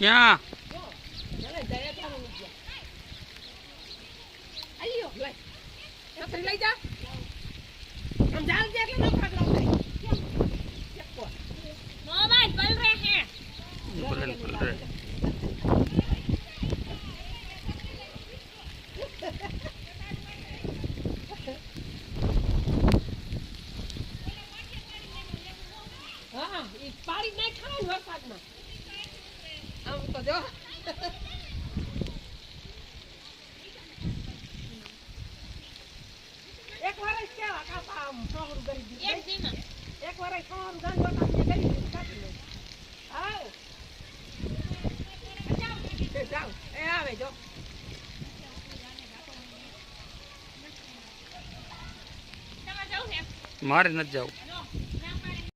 ક્યાં લઈ જા हम जाल देख ले लोग भाग रहा है मोबाइल पल रहे हैं पल रहे हां ये पानी नहीं खाना वरसाद में हम तो जो एक बार क्या का काम सोहर गई एक दिन एक बार सोहर गई होता है गई काट लो आओ जाओ ए आवे जो मारे न जाओ